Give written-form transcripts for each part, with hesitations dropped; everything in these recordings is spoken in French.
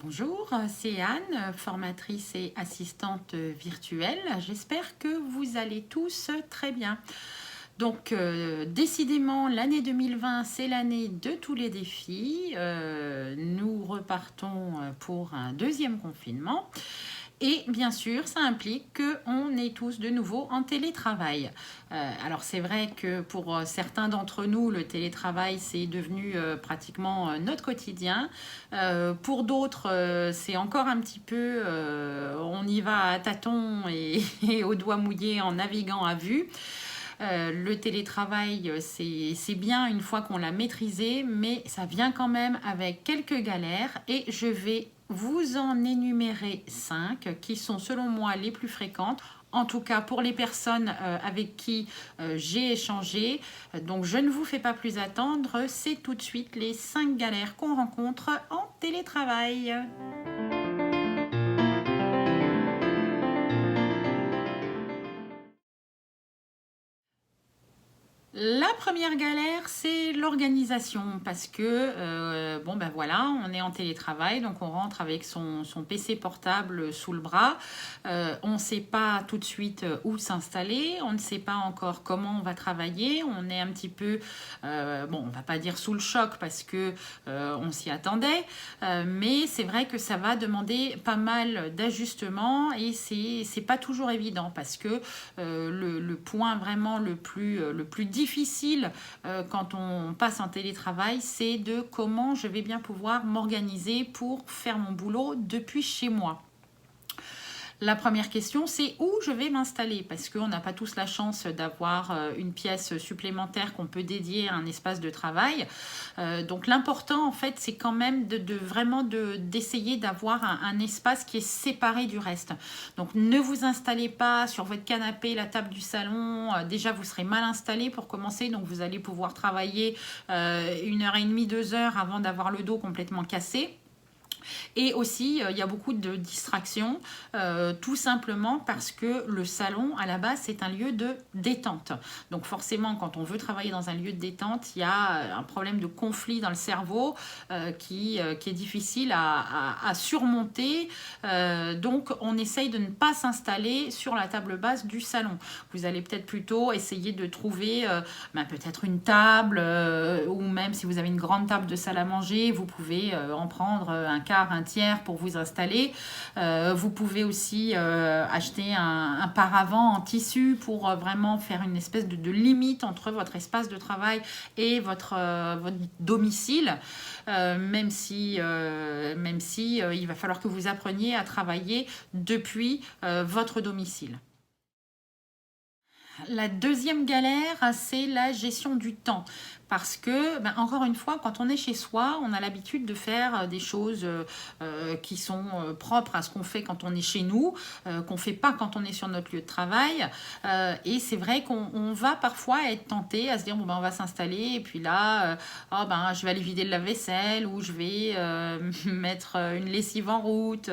Bonjour, c'est Anne, formatrice et assistante virtuelle. J'espère que vous allez tous très bien. Donc, décidément, l'année 2020, c'est l'année de tous les défis. Nous repartons pour un deuxième confinement. Et bien sûr, ça implique qu'on est tous de nouveau en télétravail. Alors c'est vrai que pour certains d'entre nous, le télétravail, c'est devenu pratiquement notre quotidien. Pour d'autres, c'est encore un petit peu, on y va à tâtons et au doigt mouillé en naviguant à vue. Le télétravail, c'est bien une fois qu'on l'a maîtrisé, mais ça vient quand même avec quelques galères et je vais vous en énumérer 5 qui sont selon moi les plus fréquentes. En tout cas, pour les personnes avec qui j'ai échangé. Donc, je ne vous fais pas plus attendre. C'est tout de suite les 5 galères qu'on rencontre en télétravail. La première galère, c'est l'organisation parce que, bon ben voilà, on est en télétravail, donc on rentre avec son PC portable sous le bras. On ne sait pas tout de suite où s'installer, on ne sait pas encore comment on va travailler. On est un petit peu, bon, on va pas dire sous le choc parce que on s'y attendait, mais c'est vrai que ça va demander pas mal d'ajustements et c'est pas toujours évident parce que le point vraiment le plus difficile quand on passe en télétravail, c'est de comment je vais bien pouvoir m'organiser pour faire mon boulot depuis chez moi. La première question, c'est où je vais m'installer parce qu'on n'a pas tous la chance d'avoir une pièce supplémentaire qu'on peut dédier à un espace de travail. Donc l'important, en fait, c'est quand même vraiment d'essayer d'avoir un espace qui est séparé du reste. Donc ne vous installez pas sur votre canapé, la table du salon. Déjà, vous serez mal installé pour commencer. Donc vous allez pouvoir travailler 1h30, 2 heures avant d'avoir le dos complètement cassé. Et aussi, il y a beaucoup de distractions, tout simplement parce que le salon, à la base, c'est un lieu de détente. Donc forcément, quand on veut travailler dans un lieu de détente, il y a un problème de conflit dans le cerveau qui est difficile à surmonter. Donc on essaye de ne pas s'installer sur la table basse du salon. Vous allez peut-être plutôt essayer de trouver peut-être une table ou même si vous avez une grande table de salle à manger, vous pouvez en prendre un quart, un tiers pour vous installer. Vous pouvez aussi acheter un paravent en tissu pour vraiment faire une espèce de limite entre votre espace de travail et votre domicile, même si il va falloir que vous appreniez à travailler depuis votre domicile. La deuxième galère, c'est la gestion du temps. Parce que, encore une fois, quand on est chez soi, on a l'habitude de faire des choses qui sont propres à ce qu'on fait quand on est chez nous, qu'on ne fait pas quand on est sur notre lieu de travail. Et c'est vrai qu'on va parfois être tenté à se dire, bon, on va s'installer, et puis là, je vais aller vider le lave-vaisselle, ou je vais mettre une lessive en route.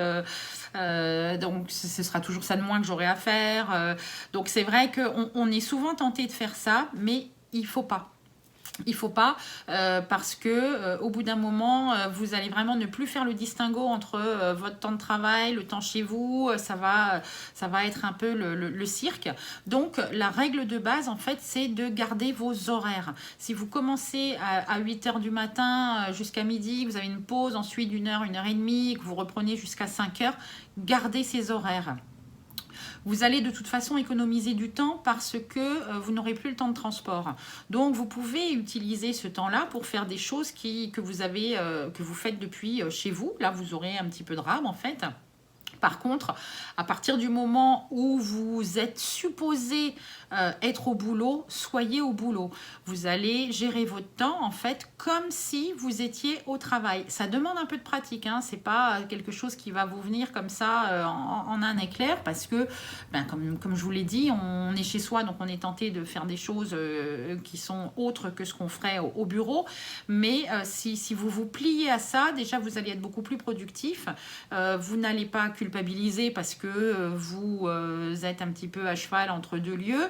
Donc, ce sera toujours ça de moins que j'aurai à faire. Donc, c'est vrai qu'on est souvent tenté de faire ça, mais il ne faut pas. Il ne faut pas parce que au bout d'un moment, vous allez vraiment ne plus faire le distinguo entre votre temps de travail, le temps chez vous. Ça va être un peu le cirque. Donc, la règle de base, en fait, c'est de garder vos horaires. Si vous commencez à 8h du matin jusqu'à midi, vous avez une pause ensuite d'1 heure, 1h30, que vous reprenez jusqu'à 5h, gardez ces horaires. Vous allez de toute façon économiser du temps parce que vous n'aurez plus le temps de transport. Donc, vous pouvez utiliser ce temps-là pour faire des choses que vous faites depuis chez vous. Là, vous aurez un petit peu de rab, en fait. Par contre, à partir du moment où vous êtes supposé être au boulot, soyez au boulot. Vous allez gérer votre temps en fait comme si vous étiez au travail. Ça demande un peu de pratique, hein. C'est pas quelque chose qui va vous venir comme ça en un éclair parce que, comme je vous l'ai dit, on est chez soi, donc on est tenté de faire des choses qui sont autres que ce qu'on ferait au bureau. Mais si vous vous pliez à ça, déjà vous allez être beaucoup plus productif. Vous n'allez pas culpabiliser culpabiliser parce que vous êtes un petit peu à cheval entre deux lieux.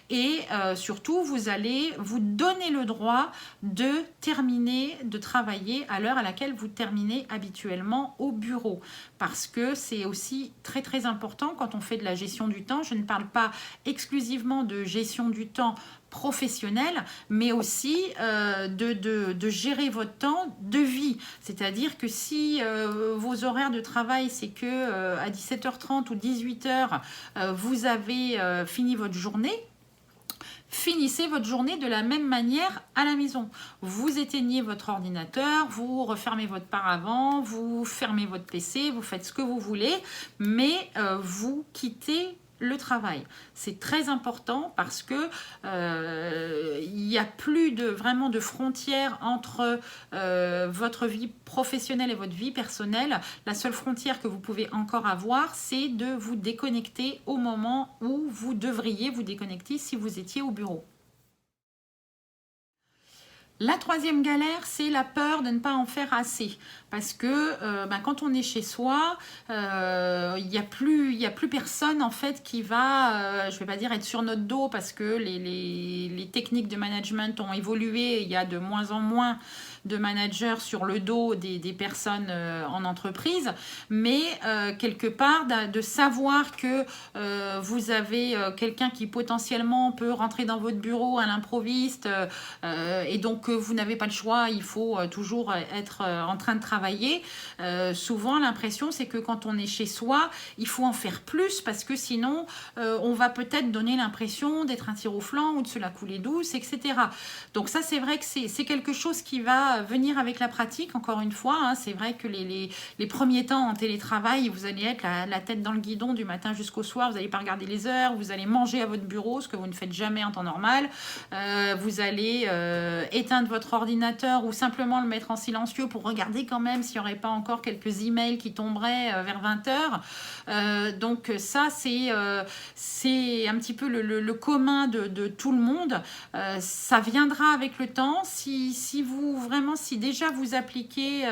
Et surtout, vous allez vous donner le droit de terminer, de travailler à l'heure à laquelle vous terminez habituellement au bureau. Parce que c'est aussi très très important quand on fait de la gestion du temps. Je ne parle pas exclusivement de gestion du temps professionnel, mais aussi de gérer votre temps de vie. C'est-à-dire que si vos horaires de travail, c'est que à 17h30 ou 18h, vous avez fini votre journée, finissez votre journée de la même manière à la maison. Vous éteignez votre ordinateur, vous refermez votre paravent, vous fermez votre PC, vous faites ce que vous voulez, mais vous quittez le travail. C'est très important parce que il n'y a plus vraiment de frontières entre votre vie professionnelle et votre vie personnelle. La seule frontière que vous pouvez encore avoir, c'est de vous déconnecter au moment où vous devriez vous déconnecter si vous étiez au bureau. La troisième galère, c'est la peur de ne pas en faire assez. Parce que quand on est chez soi, il n'y a plus personne en fait qui va, je ne vais pas dire être sur notre dos parce que les techniques de management ont évolué. Il y a de moins en moins de managers sur le dos des personnes en entreprise. Mais quelque part, de savoir que vous avez quelqu'un qui potentiellement peut rentrer dans votre bureau à l'improviste et donc vous n'avez pas le choix, il faut toujours être en train de travailler. Souvent, l'impression, c'est que quand on est chez soi, il faut en faire plus parce que sinon, on va peut-être donner l'impression d'être un tir au flanc ou de se la couler douce, etc. Donc ça, c'est vrai que c'est quelque chose qui va venir avec la pratique, encore une fois. Hein. C'est vrai que les premiers temps en télétravail, vous allez être la tête dans le guidon du matin jusqu'au soir, vous n'allez pas regarder les heures, vous allez manger à votre bureau, ce que vous ne faites jamais en temps normal. Vous allez éteindre votre ordinateur ou simplement le mettre en silencieux pour regarder quand même s'il n'y aurait pas encore quelques emails qui tomberaient vers 20h. Donc ça, c'est un petit peu le commun de tout le monde. Ça viendra avec le temps. Si déjà vous appliquez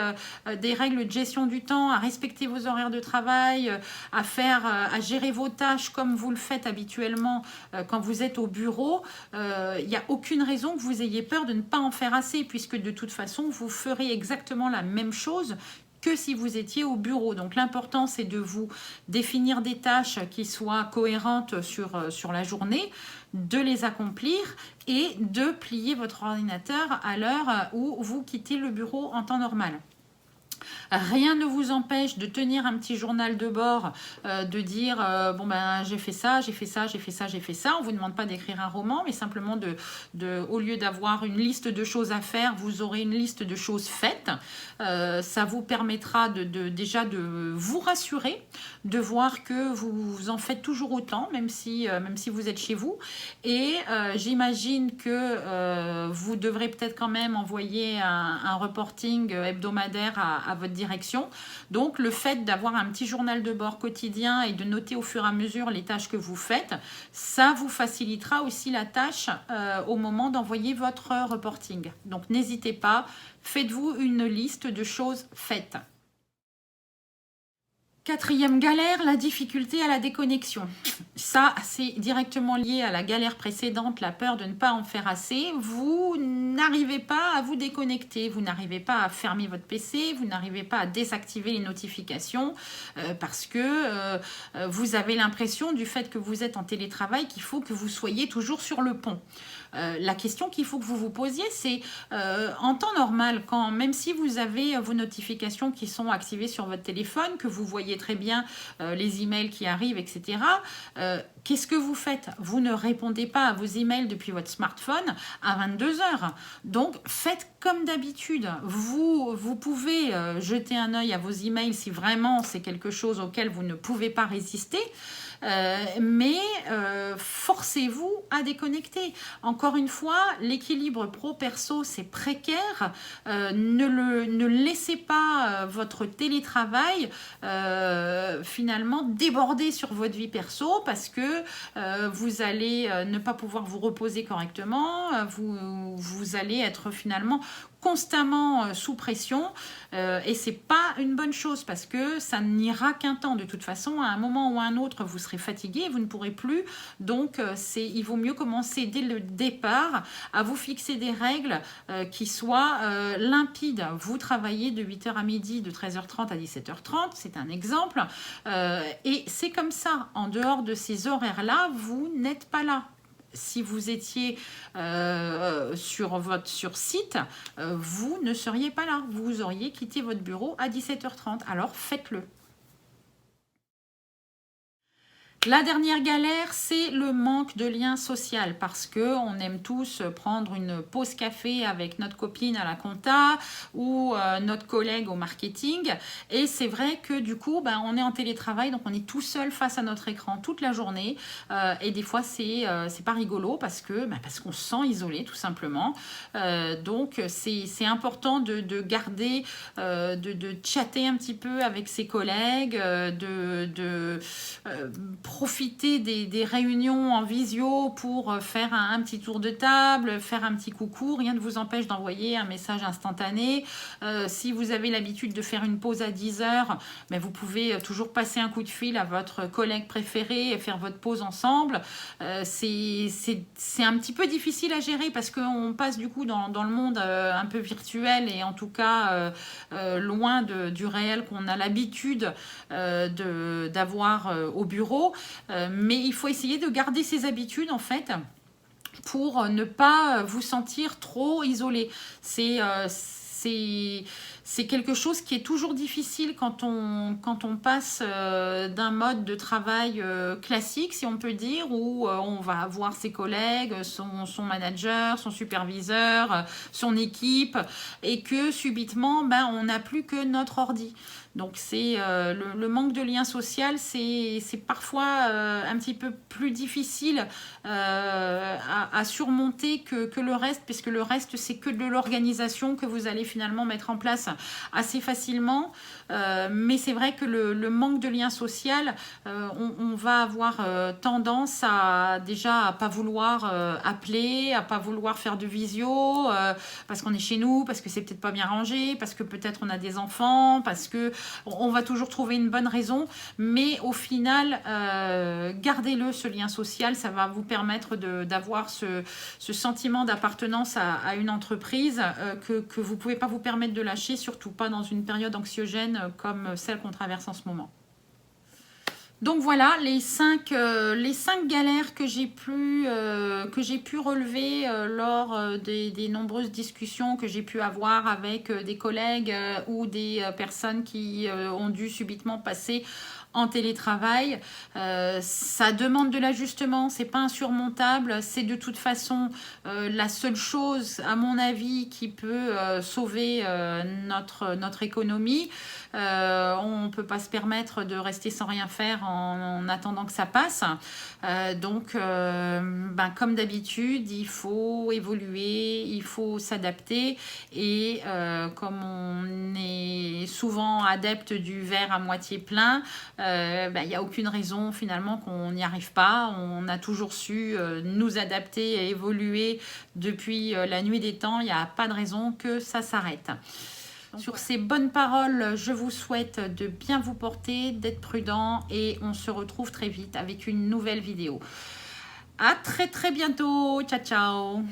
des règles de gestion du temps, à respecter vos horaires de travail, à gérer vos tâches comme vous le faites habituellement quand vous êtes au bureau, il n'y a aucune raison que vous ayez peur de ne pas en faire assez, puisque de toute façon, vous ferez exactement la même chose que si vous étiez au bureau. Donc l'important, c'est de vous définir des tâches qui soient cohérentes sur la journée, de les accomplir et de plier votre ordinateur à l'heure où vous quittez le bureau en temps normal. Rien ne vous empêche de tenir un petit journal de bord, de dire j'ai fait ça, j'ai fait ça, j'ai fait ça, j'ai fait ça. On ne vous demande pas d'écrire un roman, mais simplement au lieu d'avoir une liste de choses à faire, vous aurez une liste de choses faites. Ça vous permettra déjà de vous rassurer, de voir que vous en faites toujours autant, même si vous êtes chez vous. Et j'imagine que vous devrez peut-être quand même envoyer un reporting hebdomadaire à votre direction. Donc, le fait d'avoir un petit journal de bord quotidien et de noter au fur et à mesure les tâches que vous faites, ça vous facilitera aussi la tâche au moment d'envoyer votre reporting. Donc, n'hésitez pas, faites-vous une liste de choses faites. Quatrième galère, la difficulté à la déconnexion. Ça, c'est directement lié à la galère précédente, la peur de ne pas en faire assez. Vous n'arrivez pas à vous déconnecter, vous n'arrivez pas à fermer votre PC, vous n'arrivez pas à désactiver les notifications parce que vous avez l'impression du fait que vous êtes en télétravail qu'il faut que vous soyez toujours sur le pont. La question qu'il faut que vous vous posiez, c'est en temps normal, même si vous avez vos notifications qui sont activées sur votre téléphone, que vous voyez très bien les emails qui arrivent, etc., qu'est-ce que vous faites? Vous ne répondez pas à vos emails depuis votre smartphone à 22h. Donc, faites comme d'habitude. Vous pouvez jeter un œil à vos emails si vraiment c'est quelque chose auquel vous ne pouvez pas résister. Mais forcez-vous à déconnecter. Encore une fois, l'équilibre pro-perso, c'est précaire. Ne laissez pas votre télétravail finalement déborder sur votre vie perso parce que vous allez ne pas pouvoir vous reposer correctement. Vous allez être finalement constamment sous pression et c'est pas une bonne chose parce que ça n'ira qu'un temps. De toute façon, à un moment ou à un autre, vous serez fatigué et vous ne pourrez plus. Donc, il vaut mieux commencer dès le départ à vous fixer des règles qui soient limpides. Vous travaillez de 8h à midi, de 13h30 à 17h30, c'est un exemple. Et c'est comme ça. En dehors de ces horaires-là, vous n'êtes pas là. Si vous étiez sur site, vous ne seriez pas là. Vous auriez quitté votre bureau à 17h30. Alors faites-le. La dernière galère, c'est le manque de lien social parce que on aime tous prendre une pause café avec notre copine à la compta ou notre collègue au marketing. Et c'est vrai que du coup, on est en télétravail, donc on est tout seul face à notre écran toute la journée. Et des fois, c'est pas rigolo parce qu'on se sent isolé tout simplement. Donc, c'est important de garder, de chatter un petit peu avec ses collègues, profiter des réunions en visio pour faire un petit tour de table, faire un petit coucou. Rien ne vous empêche d'envoyer un message instantané. Si vous avez l'habitude de faire une pause à 10h, vous pouvez toujours passer un coup de fil à votre collègue préféré et faire votre pause ensemble. C'est un petit peu difficile à gérer parce qu'on passe du coup dans le monde un peu virtuel et en tout cas loin du réel qu'on a l'habitude d'avoir au bureau. Mais il faut essayer de garder ses habitudes en fait pour ne pas vous sentir trop isolé. C'est quelque chose qui est toujours difficile quand on passe d'un mode de travail classique, si on peut dire, où on va voir ses collègues, son manager, son superviseur, son équipe, et que subitement, on n'a plus que notre ordi. Donc c'est le manque de lien social, c'est parfois un petit peu plus difficile à surmonter que le reste, puisque le reste c'est que de l'organisation que vous allez finalement mettre en place assez facilement. Mais c'est vrai que le manque de lien social, on va avoir tendance à pas vouloir appeler, à pas vouloir faire de visio, parce qu'on est chez nous, parce que c'est peut-être pas bien rangé, parce que peut-être on a des enfants, parce que on va toujours trouver une bonne raison, mais au final, gardez-le, ce lien social, ça va vous permettre d'avoir ce sentiment d'appartenance à une entreprise que vous ne pouvez pas vous permettre de lâcher, surtout pas dans une période anxiogène comme celle qu'on traverse en ce moment. Donc voilà les 5 galères que j'ai pu relever lors des nombreuses discussions que j'ai pu avoir avec des collègues ou des personnes qui ont dû subitement passer en télétravail. Ça demande de l'ajustement, c'est pas insurmontable, c'est de toute façon la seule chose à mon avis qui peut sauver notre économie. On ne peut pas se permettre de rester sans rien faire en attendant que ça passe. Donc, comme d'habitude, il faut évoluer, il faut s'adapter. Et comme on est souvent adepte du verre à moitié plein, il n'y a aucune raison finalement qu'on n'y arrive pas. On a toujours su nous adapter et évoluer depuis la nuit des temps. Il n'y a pas de raison que ça s'arrête. Sur ces bonnes paroles, je vous souhaite de bien vous porter, d'être prudent et on se retrouve très vite avec une nouvelle vidéo. À très très bientôt. Ciao ciao.